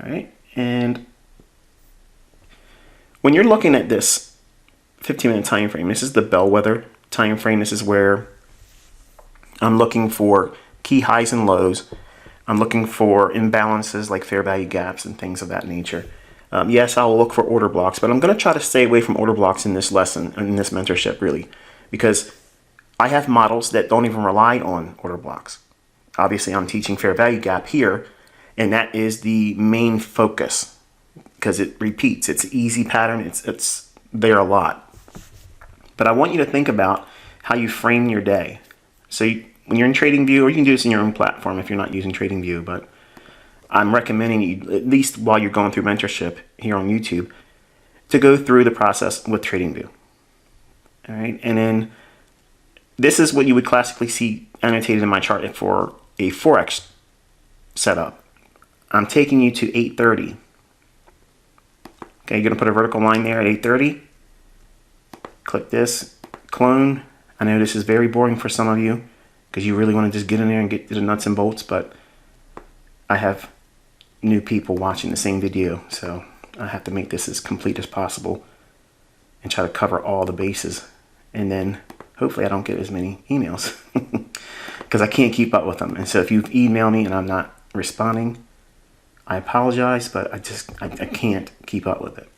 All right, and when you're looking at this 15-minute time frame, this is the bellwether time frame. This is where I'm looking for key highs and lows. I'm looking for imbalances like fair value gaps and things of that nature. Yes, I'll look for order blocks, but I'm going to try to stay away from order blocks in this lesson, in this mentorship, really, because I have models that don't even rely on order blocks. Obviously, I'm teaching fair value gap here, and that is the main focus because it repeats. It's an easy pattern. It's there a lot. But I want you to think about how you frame your day. So when you're in TradingView, or you can do this in your own platform if you're not using TradingView, but I'm recommending you, at least while you're going through mentorship here on YouTube, to go through the process with TradingView. All right, and then this is what you would classically see annotated in my chart for a Forex setup. I'm taking you to 8:30. Okay, you're gonna put a vertical line there at 8:30. Click this, clone. I know this is very boring for some of you because you really want to just get in there and get to the nuts and bolts, but I have new people watching the same video, so I have to make this as complete as possible and try to cover all the bases. And then hopefully I don't get as many emails because I can't keep up with them. And so if you've emailed me and I'm not responding, I apologize, but I can't keep up with it.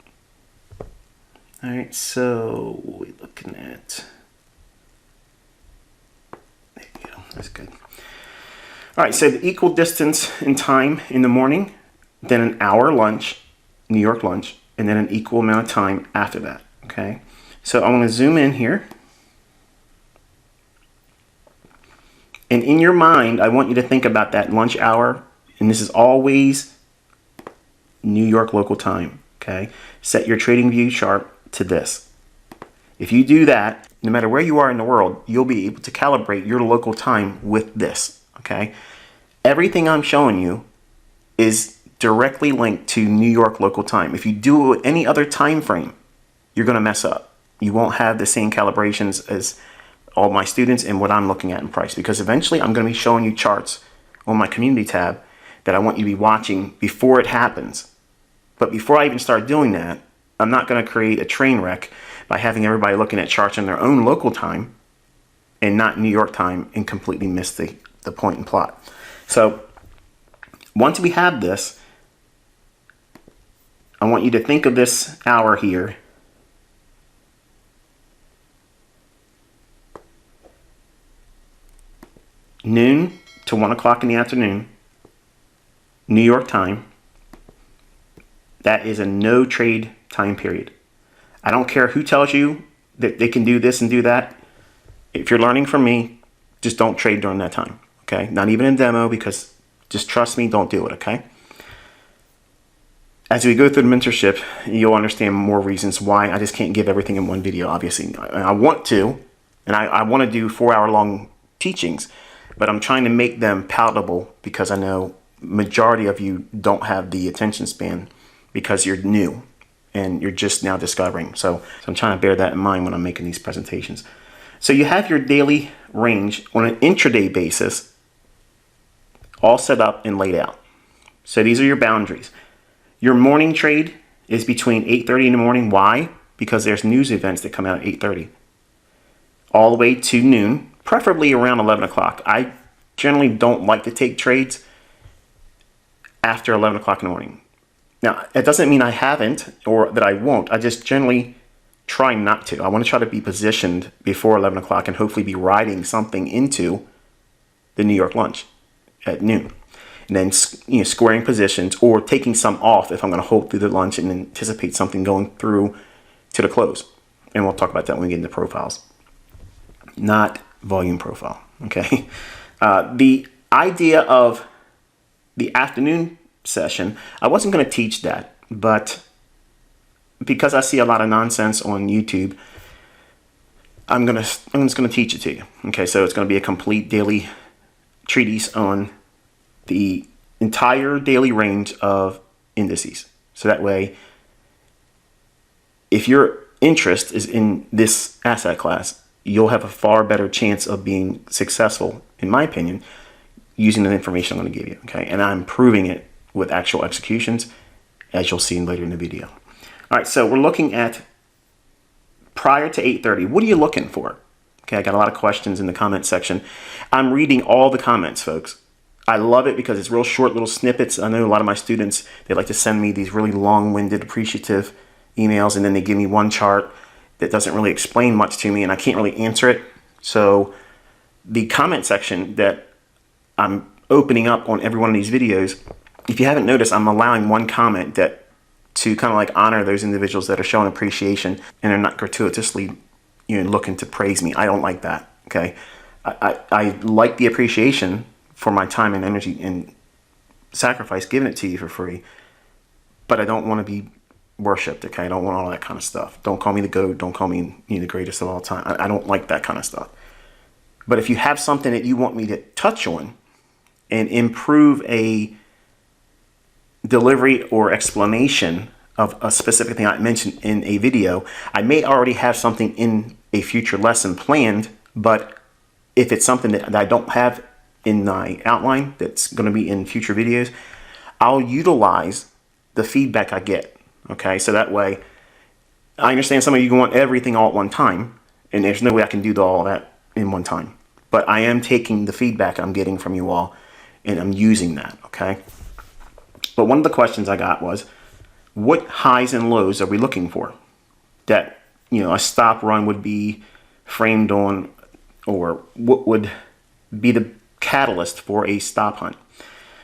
All right, so what are we looking at? There you go, that's good. All right, so the equal distance in time in the morning, then an hour lunch, New York lunch, and then an equal amount of time after that, okay? So I'm gonna zoom in here. And in your mind, I want you to think about that lunch hour, and this is always New York local time, okay? Set your TradingView chart to this. If you do that, no matter where you are in the world, you'll be able to calibrate your local time with this, okay? Everything I'm showing you is directly linked to New York local time. If you do any other time frame, you're gonna mess up. You won't have the same calibrations as all my students and what I'm looking at in price, because eventually I'm gonna be showing you charts on my community tab that I want you to be watching before it happens. But before I even start doing that, I'm not gonna create a train wreck by having everybody looking at charts on their own local time and not New York time and completely miss the point and plot. So once we have this, I want you to think of this hour here noon to 1 o'clock in the afternoon, New York time. That is a no trade time period. I don't care who tells you that they can do this and do that. If you're learning from me, just don't trade during that time, okay? Not even in demo, because just trust me, don't do it, okay? As we go through the mentorship, you'll understand more reasons why I just can't give everything in one video, obviously. I want to, and I want to do 4-hour-long teachings, but I'm trying to make them palatable because I know majority of you don't have the attention span because you're new and you're just now discovering. So I'm trying to bear that in mind when I'm making these presentations. So you have your daily range on an intraday basis all set up and laid out. So these are your boundaries. Your morning trade is between 8:30 in the morning. Why? Because there's news events that come out at 8:30 all the way to noon, preferably around 11 o'clock. I generally don't like to take trades after 11 o'clock in the morning. Now, it doesn't mean I haven't or that I won't. I just generally try not to. I want to try to be positioned before 11 o'clock and hopefully be riding something into the New York lunch at noon. And then, you know, squaring positions or taking some off if I'm going to hold through the lunch and anticipate something going through to the close. And we'll talk about that when we get into profiles. Not volume profile, okay? The idea of the afternoon session, I wasn't going to teach that, but because I see a lot of nonsense on YouTube, I'm just going to teach it to you. Okay, so it's going to be a complete daily treatise on the entire daily range of indices. So that way, if your interest is in this asset class, you'll have a far better chance of being successful, in my opinion, using the information I'm going to give you. Okay, and I'm proving it with actual executions, as you'll see later in the video. All right, so we're looking at prior to 8:30. What are you looking for? Okay, I got a lot of questions in the comment section. I'm reading all the comments, folks. I love it because it's real short little snippets. I know a lot of my students, they like to send me these really long-winded, appreciative emails, and then they give me one chart that doesn't really explain much to me, and I can't really answer it. So the comment section that I'm opening up on every one of these videos, if you haven't noticed, I'm allowing one comment that to kind of like honor those individuals that are showing appreciation and they're not gratuitously, looking to praise me. I don't like that. Okay, I like the appreciation for my time and energy and sacrifice, giving it to you for free, but I don't want to be worshipped. Okay, I don't want all that kind of stuff. Don't call me the GOAT. Don't call me the greatest of all time. I don't like that kind of stuff. But if you have something that you want me to touch on and improve a delivery or explanation of a specific thing I mentioned in a video, I may already have something in a future lesson planned, but if it's something that I don't have in my outline that's going to be in future videos, I'll utilize the feedback I get. Okay, so that way, I understand some of you want everything all at one time, and there's no way I can do all that in one time. But I am taking the feedback I'm getting from you all, and I'm using that, okay? But one of the questions I got was, what highs and lows are we looking for that, a stop run would be framed on, or what would be the catalyst for a stop hunt?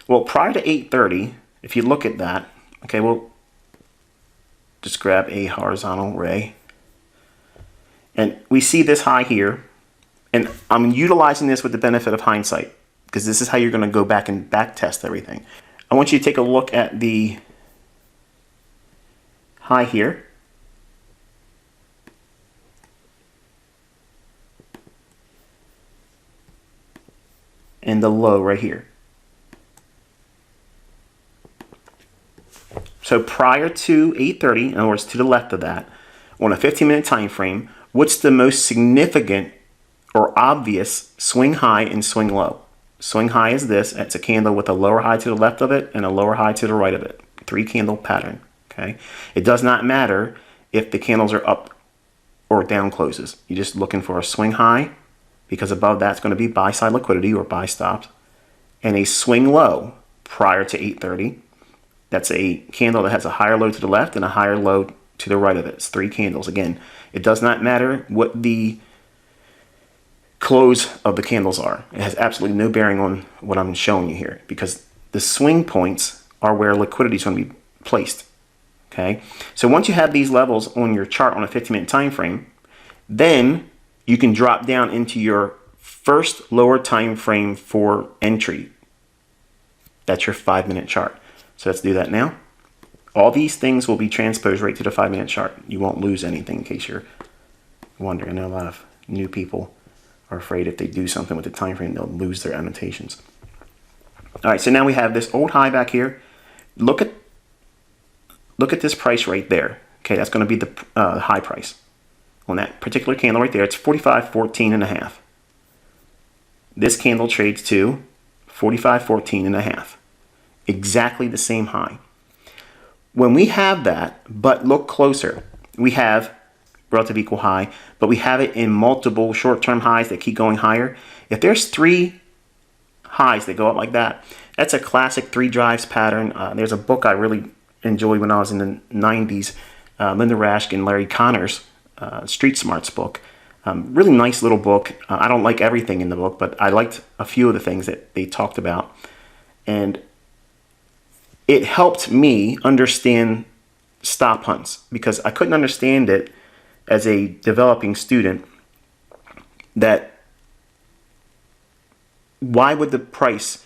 Well, prior to 8:30, if you look at that, okay, we'll just grab a horizontal ray. And we see this high here, and I'm utilizing this with the benefit of hindsight, because this is how you're going to go back and back test everything. I want you to take a look at the high here. And the low right here. So prior to 8:30, in other words, to the left of that, on a 15-minute time frame, what's the most significant or obvious swing high and swing low? Swing high is this. It's a candle with a lower high to the left of it and a lower high to the right of it. 3-candle pattern. Okay. It does not matter if the candles are up or down closes. You're just looking for a swing high, because above that's going to be buy side liquidity or buy stops, and a swing low prior to 8:30. That's a candle that has a higher low to the left and a higher low to the right of it. It's 3 candles. Again, it does not matter what the close of the candles are. It has absolutely no bearing on what I'm showing you here, because the swing points are where liquidity is going to be placed. Okay, so once you have these levels on your chart on a 15-minute time frame, then you can drop down into your first lower time frame for entry. That's your 5-minute chart. So let's do that now. All these things will be transposed right to the 5-minute chart. You won't lose anything, in case you're wondering. I know a lot of new people are afraid if they do something with the time frame, they'll lose their annotations. All right, so now we have this old high back here. Look at this price right there. Okay, that's going to be the high price on that particular candle right there. It's 45.14 and a half. This candle trades to 45.14 and a half. Exactly the same high. When we have that, but look closer, we have relative equal high, but we have it in multiple short-term highs that keep going higher. If there's 3 highs that go up like that, that's a classic 3 drives pattern. There's a book I really enjoyed when I was in the 90s, Linda Raschke and Larry Connor's Street Smarts book. Really nice little book. I don't like everything in the book, but I liked a few of the things that they talked about. And it helped me understand stop hunts, because I couldn't understand it as a developing student, that why would the price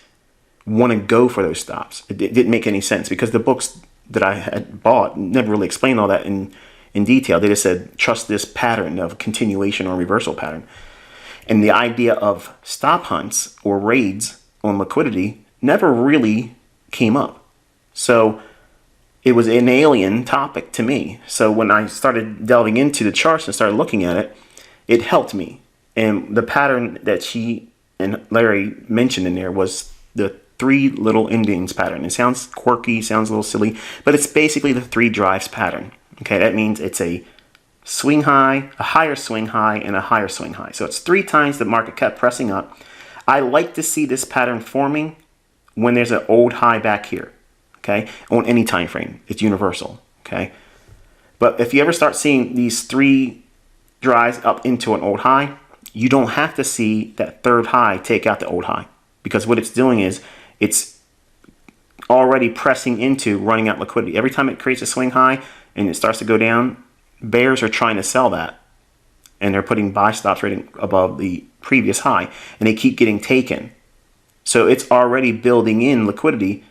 want to go for those stops? It didn't make any sense, because the books that I had bought never really explained all that in detail. They just said, trust this pattern of continuation or reversal pattern. And the idea of stop hunts or raids on liquidity never really came up. So it was an alien topic to me. So when I started delving into the charts and started looking at it, it helped me. And the pattern that she and Larry mentioned in there was the three little Indians pattern. It sounds quirky, sounds a little silly, but it's basically the three drives pattern. Okay, that means it's a swing high, a higher swing high, and a higher swing high. So it's 3 times the market kept pressing up. I like to see this pattern forming when there's an old high back here, okay, on any time frame. It's universal, okay? But if you ever start seeing these 3 drives up into an old high, you don't have to see that third high take out the old high, because what it's doing is it's already pressing into running out liquidity. Every time it creates a swing high and it starts to go down, bears are trying to sell that, and they're putting buy stops right above the previous high, and they keep getting taken. So it's already building in liquidity,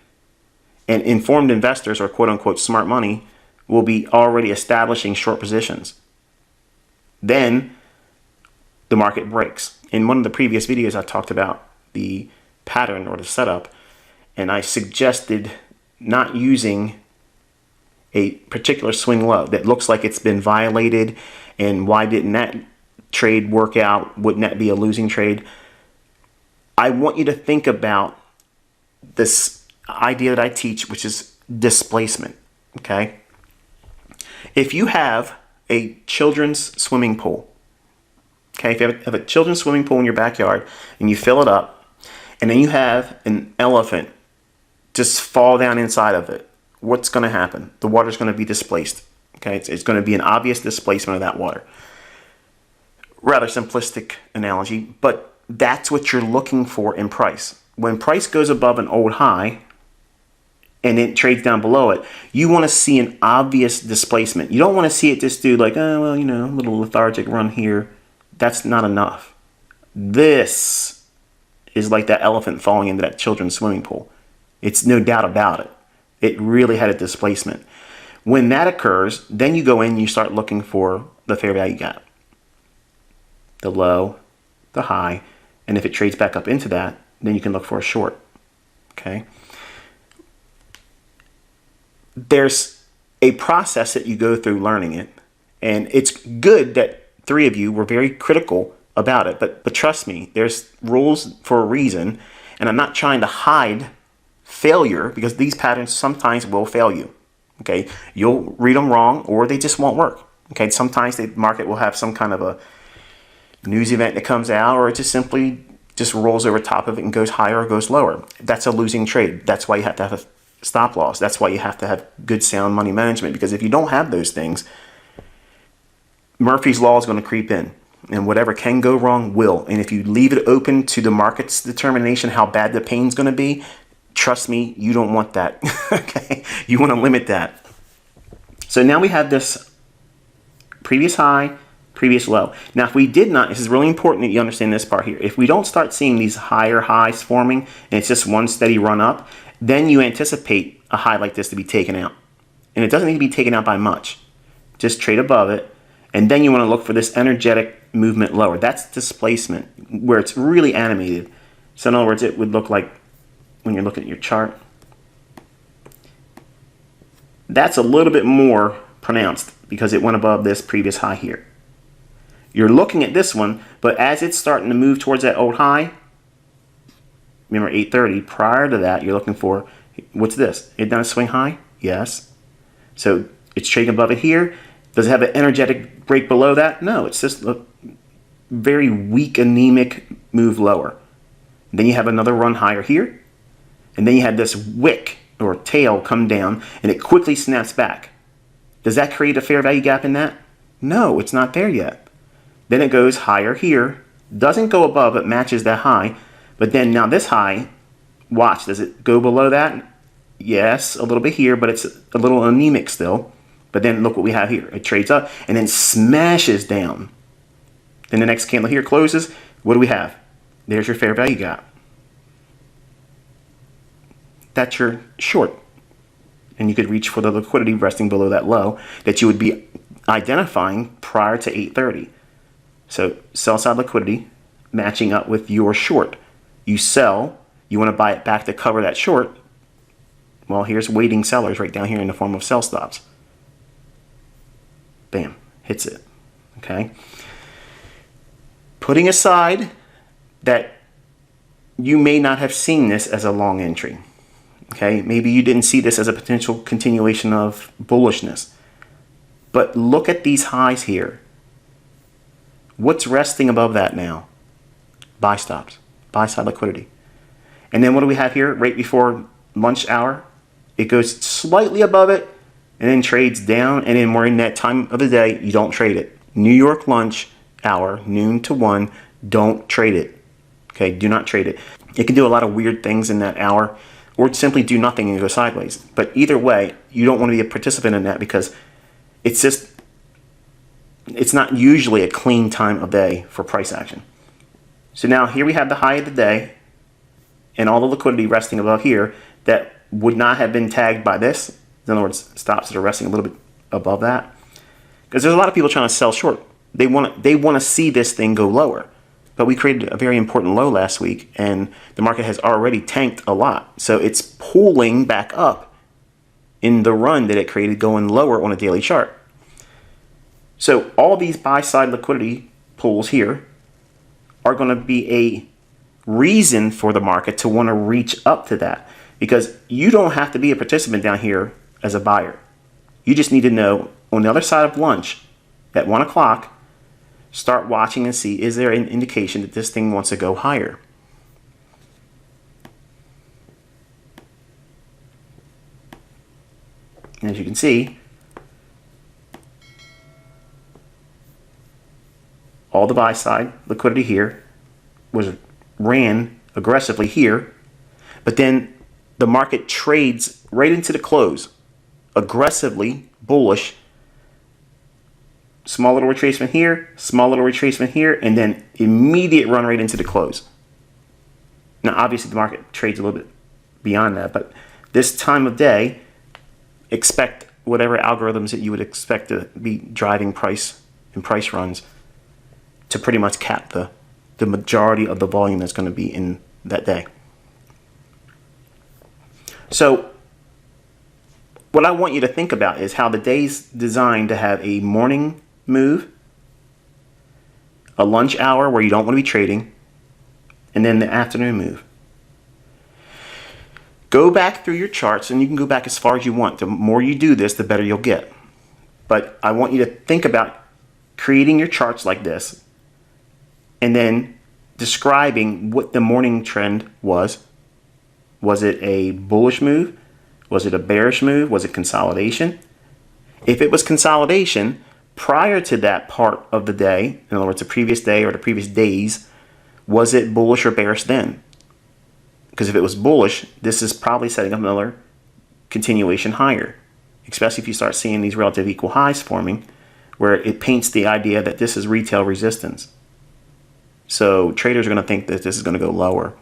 and informed investors, or quote unquote smart money, will be already establishing short positions. Then the market breaks. In one of the previous videos, I talked about the pattern or the setup, and I suggested not using a particular swing low that looks like it's been violated, and why didn't that trade work out? Wouldn't that be a losing trade? I want you to think about this idea that I teach, which is displacement, okay? If you have a children's swimming pool, okay, if you have a children's swimming pool in your backyard and you fill it up, and then you have an elephant just fall down inside of it, what's going to happen? The water's going to be displaced. Okay, it's going to be an obvious displacement of that water. Rather simplistic analogy, but that's what you're looking for in price. When price goes above an old high and it trades down below it, you want to see an obvious displacement. You don't want to see it just do like, oh, well, you know, a little lethargic run here. That's not enough. This is like that elephant falling into that children's swimming pool. It's no doubt about it. It really had a displacement. When that occurs, then you go in and you start looking for the fair value gap, the low, the high, and if it trades back up into that, then you can look for a short, okay? There's a process that you go through learning it, and it's good that 3 of you were very critical about it, but trust me, there's rules for a reason, and I'm not trying to hide failure, because these patterns sometimes will fail you. Okay, you'll read them wrong, or they just won't work. Okay, sometimes the market will have some kind of a news event that comes out, or it just simply just rolls over top of it and goes higher or goes lower. That's a losing trade. That's why you have to have a stop loss. That's why you have to have good sound money management, because if you don't have those things, Murphy's Law is going to creep in, and whatever can go wrong will. And if you leave it open to the market's determination how bad the pain's going to be, trust me, you don't want that. Okay, you want to limit that. So now we have this previous high, previous low. Now, if we did not, this is really important that you understand this part here. If we don't start seeing these higher highs forming, and it's just one steady run up, then you anticipate a high like this to be taken out. And it doesn't need to be taken out by much. Just trade above it, and then you want to look for this energetic movement lower. That's displacement, where it's really animated. So in other words, it would look like, when you're looking at your chart, that's a little bit more pronounced because it went above this previous high here. You're looking at this one, but as it's starting to move towards that old high, remember 830, prior to that, you're looking for, what's this? It done a swing high? Yes. So it's trading above it here. Does it have an energetic break below that? No, it's just a very weak, anemic move lower. Then you have another run higher here. And then you had this wick or tail come down, and it quickly snaps back. Does that create a fair value gap in that? No, it's not there yet. Then it goes higher here, doesn't go above, it matches that high. But then now this high, watch, does it go below that? Yes, a little bit here, but it's a little anemic still. But then look what we have here. It trades up and then smashes down. Then the next candle here closes. What do we have? There's your fair value gap. That's your short. And you could reach for the liquidity resting below that low that you would be identifying prior to 830. So sell side liquidity matching up with your short. You sell, you want to buy it back to cover that short. Well, here's waiting sellers right down here in the form of sell stops. Bam, hits it. Okay. Putting aside that you may not have seen this as a long entry. Okay, maybe you didn't see this as a potential continuation of bullishness. But look at these highs here. What's resting above that now? Buy stops, buy side liquidity. And then what do we have here right before lunch hour? It goes slightly above it and then trades down, and then we're in that time of the day, you don't trade it. New York lunch hour, noon to 1, don't trade it. Okay, do not trade it. It can do a lot of weird things in that hour, or simply do nothing and go sideways. But either way, you don't want to be a participant in that, because it's not usually a clean time of day for price action. So now here we have the high of the day and all the liquidity resting above here that would not have been tagged by this. In other words, stops that are resting a little bit above that. Because there's a lot of people trying to sell short. They want to see this thing go lower. But we created a very important low last week, and the market has already tanked a lot. So it's pulling back up in the run that it created, going lower on a daily chart. So all these buy side liquidity pools here are going to be a reason for the market to want to reach up to that, because you don't have to be a participant down here as a buyer. You just need to know on the other side of lunch at 1 o'clock, start watching and see, is there an indication that this thing wants to go higher? And as you can see, all the buy side liquidity here ran aggressively here, but then the market trades right into the close, aggressively bullish. Small little retracement here, small little retracement here, and then immediate run right into the close. Now, obviously, the market trades a little bit beyond that, but this time of day, expect whatever algorithms that you would expect to be driving price and price runs to pretty much cap the majority of the volume that's going to be in that day. So what I want you to think about is how the day's designed to have a morning move, a lunch hour where you don't want to be trading, and then the afternoon move. Go back through your charts, and you can go back as far as you want. The more you do this, the better you'll get. But I want you to think about creating your charts like this, and then describing what the morning trend was. Was it a bullish move? Was it a bearish move? Was it consolidation? If it was consolidation, prior to that part of the day, in other words, the previous day or the previous days, was it bullish or bearish then? Because if it was bullish, this is probably setting up another continuation higher, especially if you start seeing these relative equal highs forming, where it paints the idea that this is retail resistance. So traders are going to think that this is going to go lower.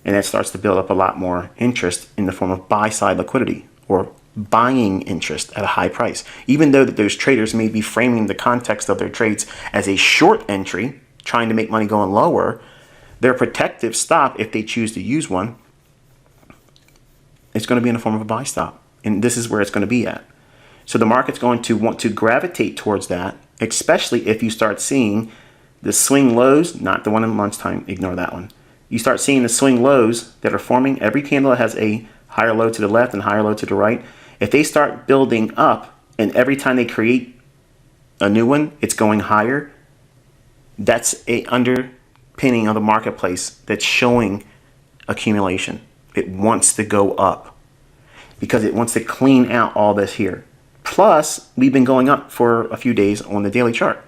And that starts to build up a lot more interest in the form of buy-side liquidity, or buying interest at a high price. Even though that those traders may be framing the context of their trades as a short entry, trying to make money going lower, their protective stop, if they choose to use one, it's going to be in the form of a buy stop. And this is where it's going to be at. So the market's going to want to gravitate towards that, especially if you start seeing the swing lows, not the one in lunchtime, ignore that one. You start seeing the swing lows that are forming. Every candle that has a higher low to the left and higher low to the right, if they start building up, and every time they create a new one, it's going higher, that's a underpinning of the marketplace that's showing accumulation. It wants to go up because it wants to clean out all this here. Plus, we've been going up for a few days on the daily chart.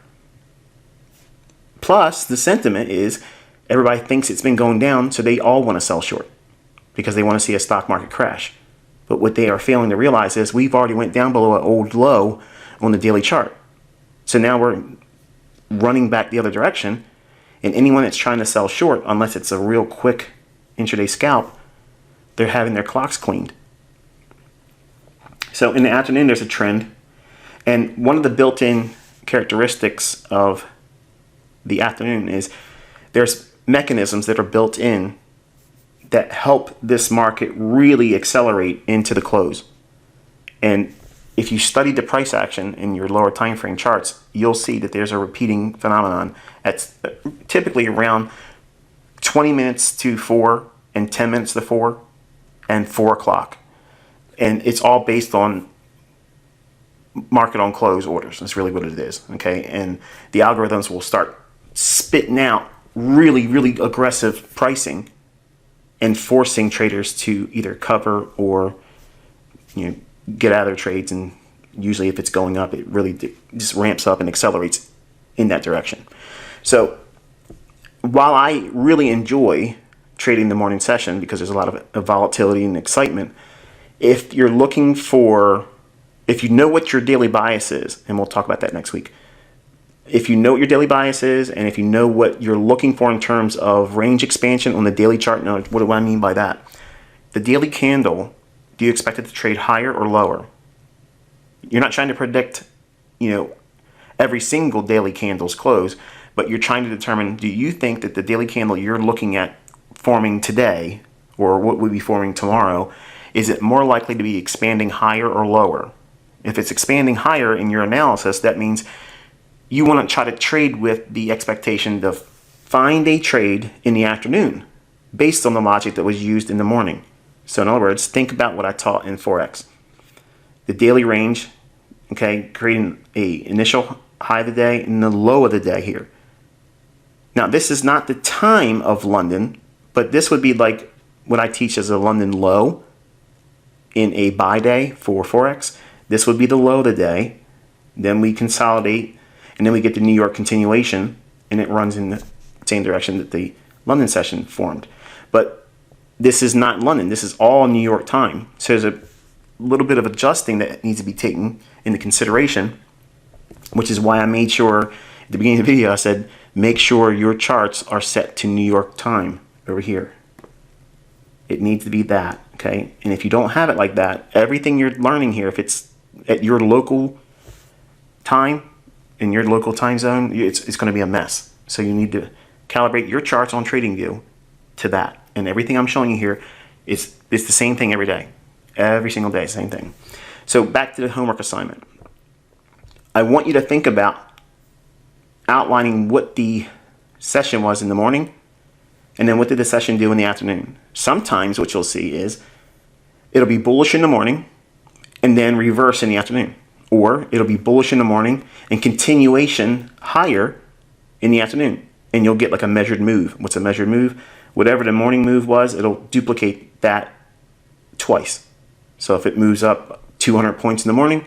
Plus, the sentiment is everybody thinks it's been going down, so they all want to sell short because they want to see a stock market crash. But what they are failing to realize is we've already went down below an old low on the daily chart. So now we're running back the other direction, and anyone that's trying to sell short, unless it's a real quick intraday scalp, they're having their clocks cleaned. So in the afternoon, there's a trend, and one of the built-in characteristics of the afternoon is there's mechanisms that are built in that help this market really accelerate into the close. And if you study the price action in your lower time frame charts, you'll see that there's a repeating phenomenon at typically around 20 minutes to 4 and 10 minutes to 4 and 4 o'clock. And it's all based on market on close orders. That's really what it is. Okay. And the algorithms will start spitting out really, really aggressive pricing and forcing traders to either cover or, get out of their trades. And usually if it's going up, it really just ramps up and accelerates in that direction. So while I really enjoy trading the morning session because there's a lot of volatility and excitement, if you know what your daily bias is, and we'll talk about that next week, if you know what your daily bias is, and if you know what you're looking for in terms of range expansion on the daily chart, now what do I mean by that? The daily candle, do you expect it to trade higher or lower? You're not trying to predict, every single daily candle's close, but you're trying to determine, do you think that the daily candle you're looking at forming today, or what would be forming tomorrow, is it more likely to be expanding higher or lower? If it's expanding higher in your analysis, that means you want to try to trade with the expectation to find a trade in the afternoon based on the logic that was used in the morning. So in other words, think about what I taught in Forex. The daily range, okay, creating a initial high of the day and the low of the day here. Now, this is not the time of London, but this would be like what I teach as a London low in a buy day for Forex. This would be the low of the day. Then we consolidate, and then we get the New York continuation, and it runs in the same direction that the London session formed. But this is not London. This is all New York time. So there's a little bit of adjusting that needs to be taken into consideration, which is why I made sure at the beginning of the video I said, make sure your charts are set to New York time over here. It needs to be that, okay? And if you don't have it like that, everything you're learning here, if it's at your local time, in your local time zone, it's going to be a mess. So you need to calibrate your charts on TradingView to that. And everything I'm showing you here it's the same thing every day. Every single day, same thing. So back to the homework assignment. I want you to think about outlining what the session was in the morning, and then what did the session do in the afternoon. Sometimes what you'll see is it'll be bullish in the morning and then reverse in the afternoon. Or it'll be bullish in the morning and continuation higher in the afternoon. And you'll get like a measured move. What's a measured move? Whatever the morning move was, it'll duplicate that twice. So if it moves up 200 points in the morning,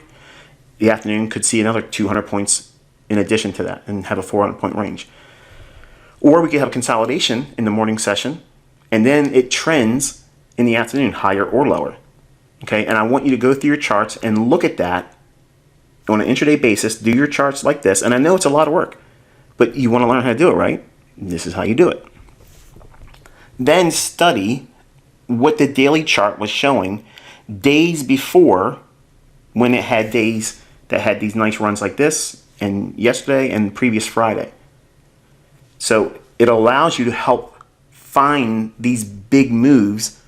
the afternoon could see another 200 points in addition to that and have a 400 point range. Or we could have a consolidation in the morning session and then it trends in the afternoon, higher or lower. Okay, and I want you to go through your charts and look at that on an intraday basis. Do your charts like this. And I know it's a lot of work, but you want to learn how to do it, right? This is how you do it. Then study what the daily chart was showing days before, when it had days that had these nice runs like this, and yesterday and previous Friday. So it allows you to help find these big moves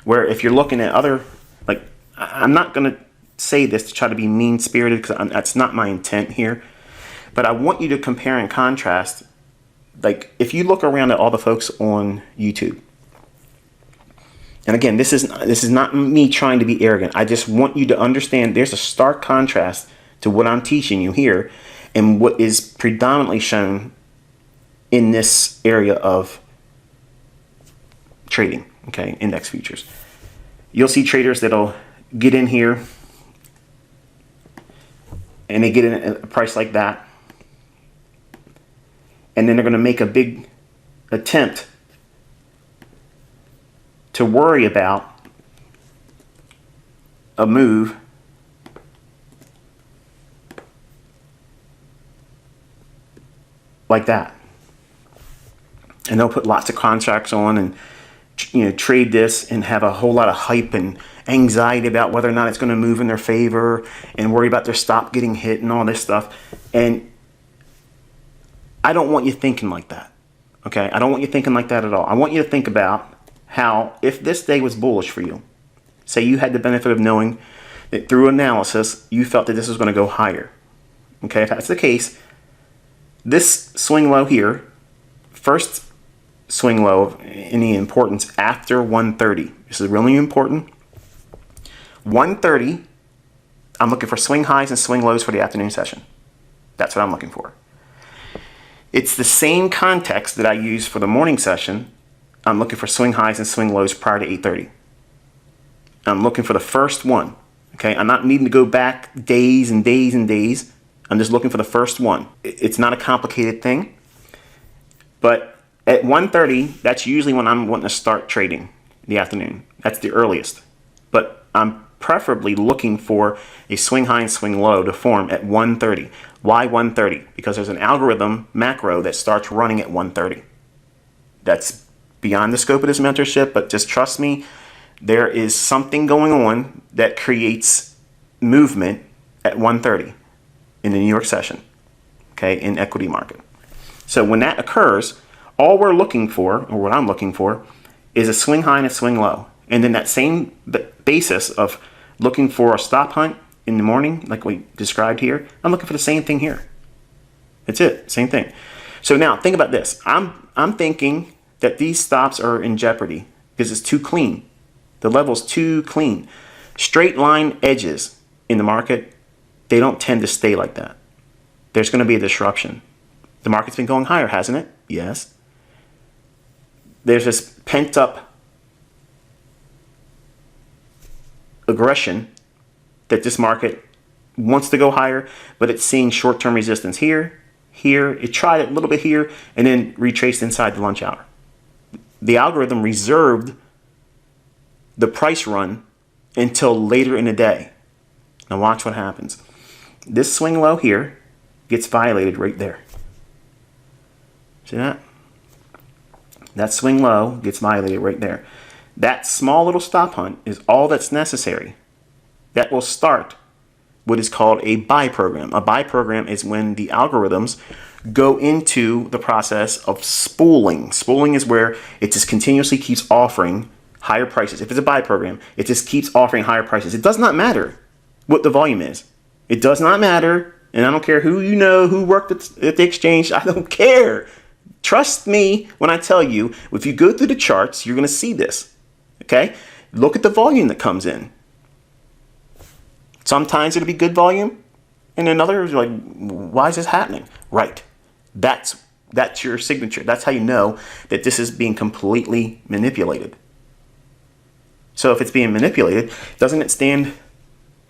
where if you're looking at other, like, I'm not going to say this to try to be mean-spirited because that's not my intent here, but I want you to compare and contrast. Like, if you look around at all the folks on YouTube, and again, this is not me trying to be arrogant. I just want you to understand there's a stark contrast to what I'm teaching you here and what is predominantly shown in this area of trading, okay, index futures. You'll see traders that'll get in here and they get in at a price like that, and then they're going to make a big attempt to worry about a move like that. And they'll put lots of contracts on and trade this and have a whole lot of hype and anxiety about whether or not it's going to move in their favor and worry about their stop getting hit and all this stuff. And I don't want you thinking like that. Okay? I don't want you thinking like that at all. I want you to think about how, if this day was bullish for you, say you had the benefit of knowing that through analysis you felt that this was going to go higher. Okay? If that's the case, this swing low here, first swing low of any importance after 1:30. This is really important. 1:30, I'm looking for swing highs and swing lows for the afternoon session. That's what I'm looking for. It's the same context that I use for the morning session. I'm looking for swing highs and swing lows prior to 8:30. I'm looking for the first one. Okay, I'm not needing to go back days and days and days. I'm just looking for the first one. It's not a complicated thing. But at 1:30, that's usually when I'm wanting to start trading in the afternoon. That's the earliest. But I'm preferably looking for a swing high and swing low to form at 1:30. Why 1:30? Because there's an algorithm macro that starts running at 1:30. That's beyond the scope of this mentorship, but just trust me, there is something going on that creates movement at 1:30 in the New York session, okay, in equity market. So when that occurs, all we're looking for, or what I'm looking for, is a swing high and a swing low. And then that same basis of looking for a stop hunt in the morning, like we described here, I'm looking for the same thing here. That's it, same thing. So now think about this. I'm thinking that these stops are in jeopardy because it's too clean. The level's too clean. Straight line edges in the market, they don't tend to stay like that. There's going to be a disruption. The market's been going higher, hasn't it? Yes. There's this pent up aggression that this market wants to go higher, but it's seeing short-term resistance here, here. It tried it a little bit here, and then retraced inside the lunch hour. The algorithm reserved the price run until later in the day. Now watch what happens. This swing low here gets violated right there. See that? That swing low gets violated right there. That small little stop hunt is all that's necessary. That will start what is called a buy program. A buy program is when the algorithms go into the process of spooling. Spooling is where it just continuously keeps offering higher prices. If it's a buy program, it just keeps offering higher prices. It does not matter what the volume is. It does not matter. And I don't care who you know, who worked at the exchange. I don't care. Trust me when I tell you, if you go through the charts, you're going to see this. Okay? Look at the volume that comes in. Sometimes it'll be good volume, and then others are like, why is this happening? Right. That's your signature. That's how you know that this is being completely manipulated. So if it's being manipulated, doesn't it stand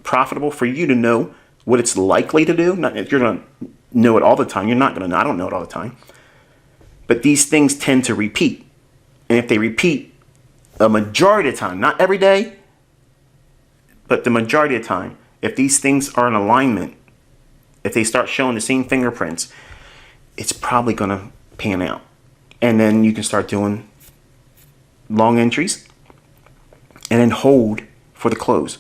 profitable for you to know what it's likely to do? Not if you're going to know it all the time. You're not going to know. I don't know it all the time. But these things tend to repeat. And if they repeat a majority of the time, not every day, but the majority of the time, if these things are in alignment, if they start showing the same fingerprints, it's probably going to pan out. And then you can start doing long entries and then hold for the close.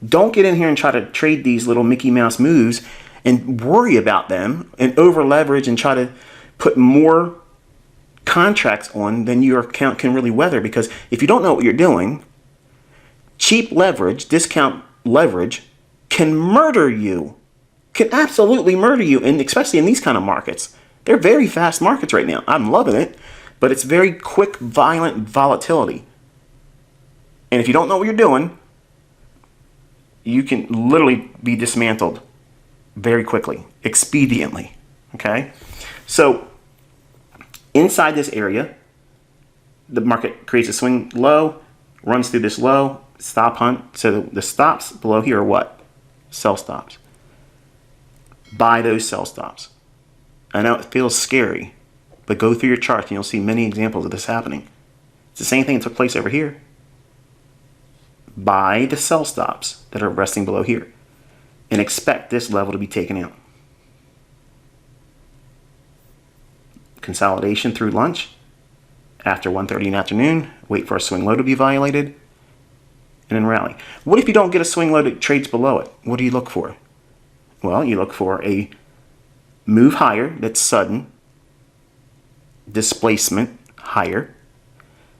Don't get in here and try to trade these little Mickey Mouse moves and worry about them and over leverage and try to put more contracts on than your account can really weather, because if you don't know what you're doing, cheap leverage, discount leverage can murder you, can absolutely murder you, and especially in these kind of markets. They're very fast markets right now. I'm loving it, but it's very quick, violent volatility. And if you don't know what you're doing, you can literally be dismantled very quickly, expediently, okay? So inside this area, the market creates a swing low, runs through this low, stop hunt. So the stops below here are what? Sell stops. Buy those sell stops. I know it feels scary, but go through your charts and you'll see many examples of this happening. It's the same thing that took place over here. Buy the sell stops that are resting below here and expect this level to be taken out. Consolidation through lunch. After 1:30 in the afternoon, wait for a swing low to be violated, and then rally. What if you don't get a swing low that trades below it? What do you look for? Well, you look for a move higher that's sudden, displacement higher,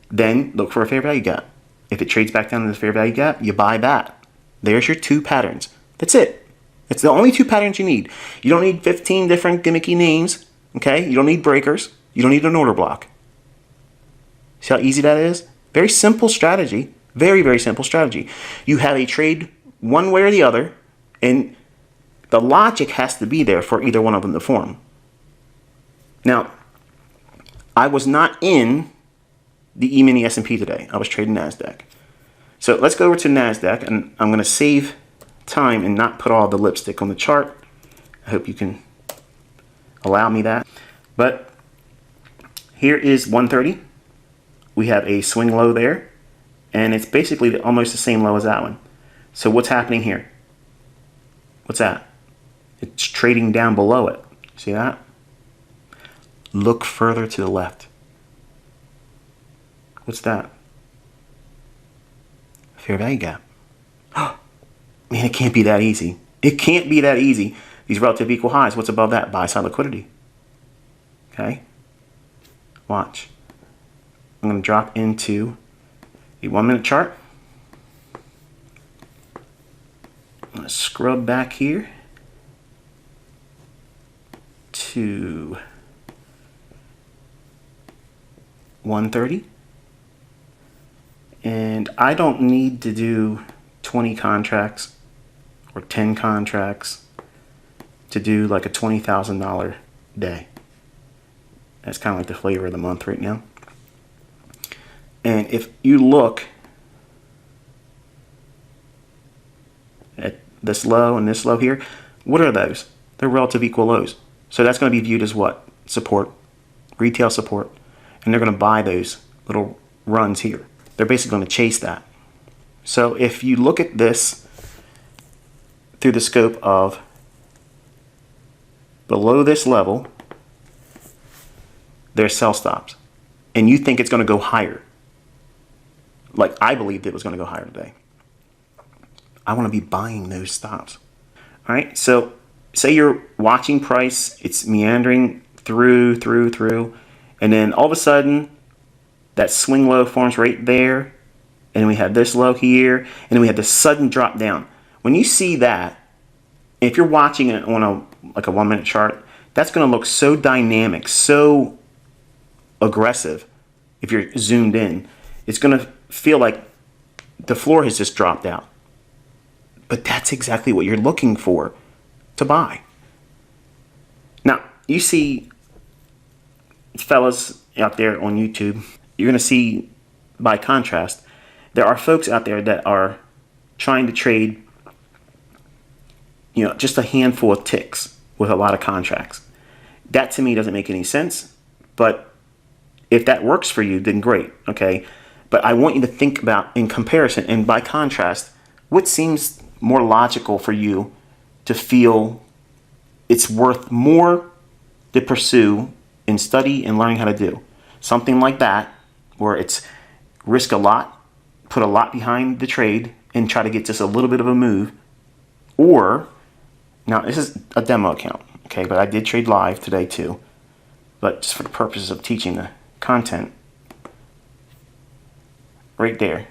then look for a fair value gap. If it trades back down to the fair value gap, you buy that. There's your two patterns. That's it. It's the only two patterns you need. You don't need 15 different gimmicky names. Okay, you don't need breakers. You don't need an order block. See how easy that is? Very simple strategy. Very, very simple strategy. You have a trade one way or the other, and the logic has to be there for either one of them to form. Now, I was not in the E-mini S&P today. I was trading NASDAQ. So let's go over to NASDAQ, and I'm going to save time and not put all the lipstick on the chart. I hope you can allow me that. But here is 130. We have a swing low there, and it's basically almost the same low as that one. So what's happening here? What's that? It's trading down below it. See that? Look further to the left. What's that? Fair value gap. Man, it can't be that easy. It can't be that easy. These relative equal highs. What's above that? Buy side liquidity. Okay? Watch. I'm going to drop into a 1 minute chart. I'm going to scrub back here to 130. And I don't need to do 20 contracts or 10 contracts to do like a $20,000 day. That's kind of like the flavor of the month right now. And if you look at this low and this low here, what are those? They're relative equal lows. So that's going to be viewed as what? Support, retail support. And they're going to buy those little runs here. They're basically going to chase that. So if you look at this through the scope of below this level, there's sell stops. And you think it's going to go higher. Like I believed it was going to go higher today. I want to be buying those stops. All right, so say you're watching price, it's meandering through, and then all of a sudden that swing low forms right there, and we have this low here, and then we have this sudden drop down. When you see that, if you're watching it on a 1 minute chart, that's going to look so dynamic, so aggressive. If you're zoomed in, it's going to feel like the floor has just dropped out. But that's exactly what you're looking for to buy. Now, you see fellas out there on YouTube, you're going to see, by contrast, there are folks out there that are trying to trade, just a handful of ticks with a lot of contracts. That to me doesn't make any sense, but if that works for you, then great, okay? But I want you to think about, in comparison and by contrast, what seems more logical for you to feel it's worth more to pursue and study and learning how to do. Something like that, where it's risk a lot, put a lot behind the trade, and try to get just a little bit of a move. Or, now this is a demo account, okay, but I did trade live today too. But just for the purposes of teaching the content, right there,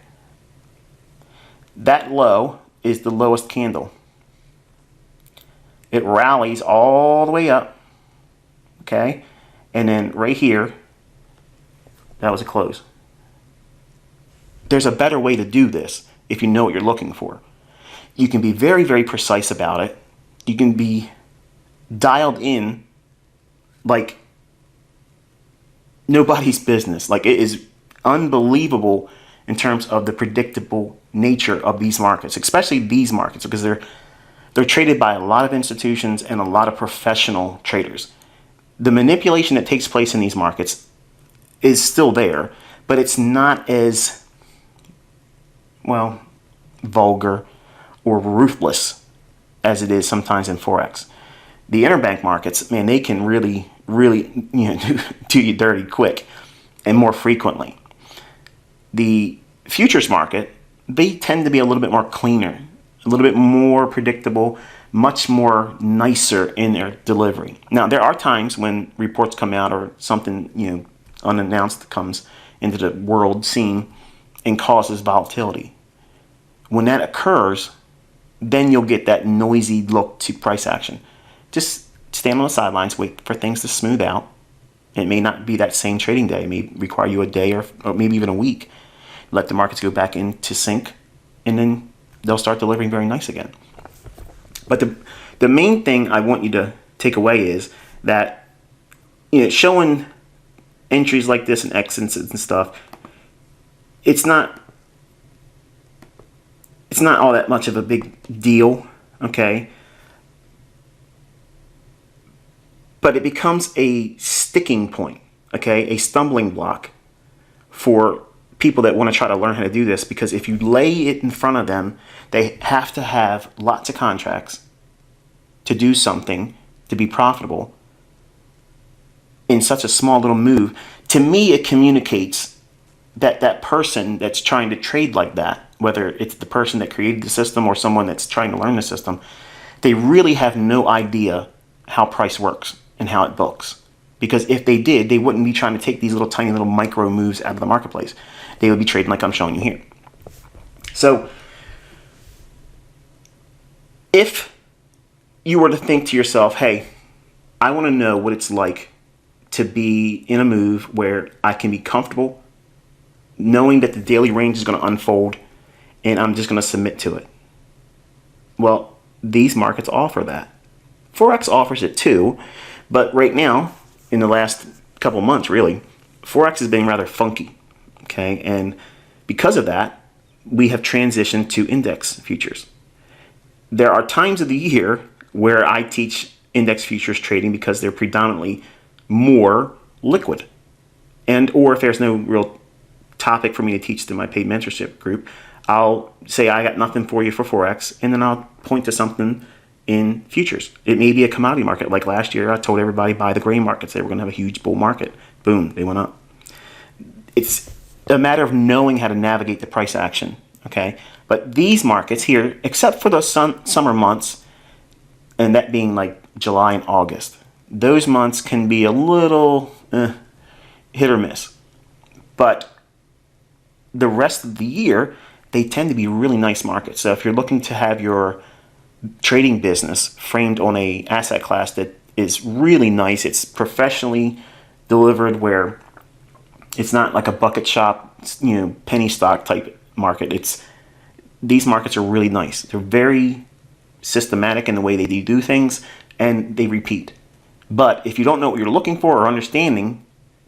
that low is the lowest candle. It rallies all the way up, okay, and then right here, that was a close. There's a better way to do this if you know what you're looking for. You can be very, very precise about it. You can be dialed in like nobody's business. Like, it is unbelievable in terms of the predictable nature of these markets, especially these markets, because they're traded by a lot of institutions and a lot of professional traders. The manipulation that takes place in these markets is still there, but it's not as, well, vulgar or ruthless as it is sometimes in Forex. The interbank markets, man, they can really do you dirty quick and more frequently. The futures market, they tend to be a little bit more cleaner, a little bit more predictable, much more nicer in their delivery. Now, there are times when reports come out or something unannounced comes into the world scene and causes volatility. When that occurs, then you'll get that noisy look to price action. Just stand on the sidelines, wait for things to smooth out, It may not be that same trading day. It may require you a day or maybe even a week. Let the markets go back into sync, and then they'll start delivering very nice again. But the main thing I want you to take away is that, showing entries like this and exits and stuff, it's not all that much of a big deal, okay? But it becomes a sticking point, okay? A stumbling block for people that want to try to learn how to do this, because if you lay it in front of them, they have to have lots of contracts to do something, to be profitable in such a small little move. To me, it communicates that that person that's trying to trade like that, whether it's the person that created the system or someone that's trying to learn the system, they really have no idea how price works and how it books. Because if they did, they wouldn't be trying to take these little tiny little micro moves out of the marketplace. They would be trading like I'm showing you here. So if you were to think to yourself, hey, I want to know what it's like to be in a move where I can be comfortable knowing that the daily range is going to unfold and I'm just going to submit to it. Well, these markets offer that. Forex offers it too, but right now, in the last couple months really, Forex has been rather funky, okay? And because of that, we have transitioned to index futures. There are times of the year where I teach index futures trading because they're predominantly more liquid. And or if there's no real topic for me to teach to my paid mentorship group, I'll say I got nothing for you for Forex, and then I'll point to something in futures. It may be a commodity market. Like last year, I told everybody buy the grain markets. They were going to have a huge bull market. Boom, they went up. It's a matter of knowing how to navigate the price action, okay? But these markets here, except for the summer months, and that being like July and August, those months can be a little hit or miss. But the rest of the year, they tend to be really nice markets. So if you're looking to have your trading business framed on a asset class that is really nice, it's professionally delivered, where it's not like a bucket shop, penny stock type market. These markets are really nice. They're very systematic in the way they do things, and they repeat. But if you don't know what you're looking for or understanding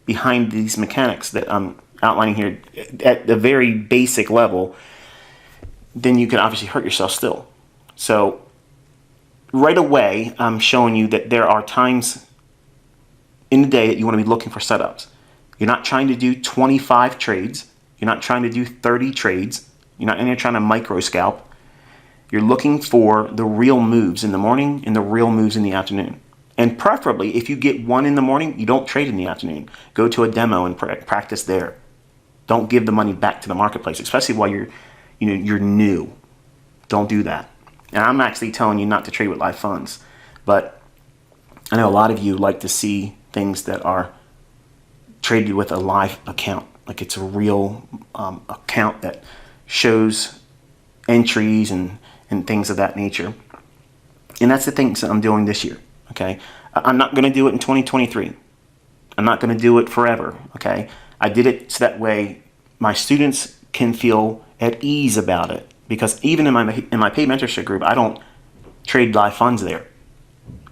behind these mechanics that I'm outlining here at the very basic level, then you can obviously hurt yourself still. So right away, I'm showing you that there are times in the day that you want to be looking for setups. You're not trying to do 25 trades. You're not trying to do 30 trades. You're not in there trying to micro scalp. You're looking for the real moves in the morning and the real moves in the afternoon. And preferably, if you get one in the morning, you don't trade in the afternoon. Go to a demo and practice there. Don't give the money back to the marketplace, especially while you're new. Don't do that. And I'm actually telling you not to trade with live funds, but I know a lot of you like to see things that are traded with a live account, like it's a real account that shows entries and things of that nature. And that's the things that I'm doing this year, okay? I'm not going to do it in 2023. I'm not going to do it forever, okay? I did it so that way my students can feel at ease about it, because even in my paid mentorship group, I don't trade live funds there,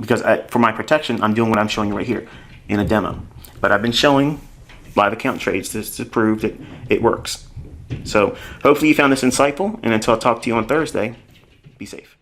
because for my protection, I'm doing what I'm showing you right here in a demo. But I've been showing live account trades to prove that it works. So hopefully you found this insightful, and until I talk to you on Thursday, be safe.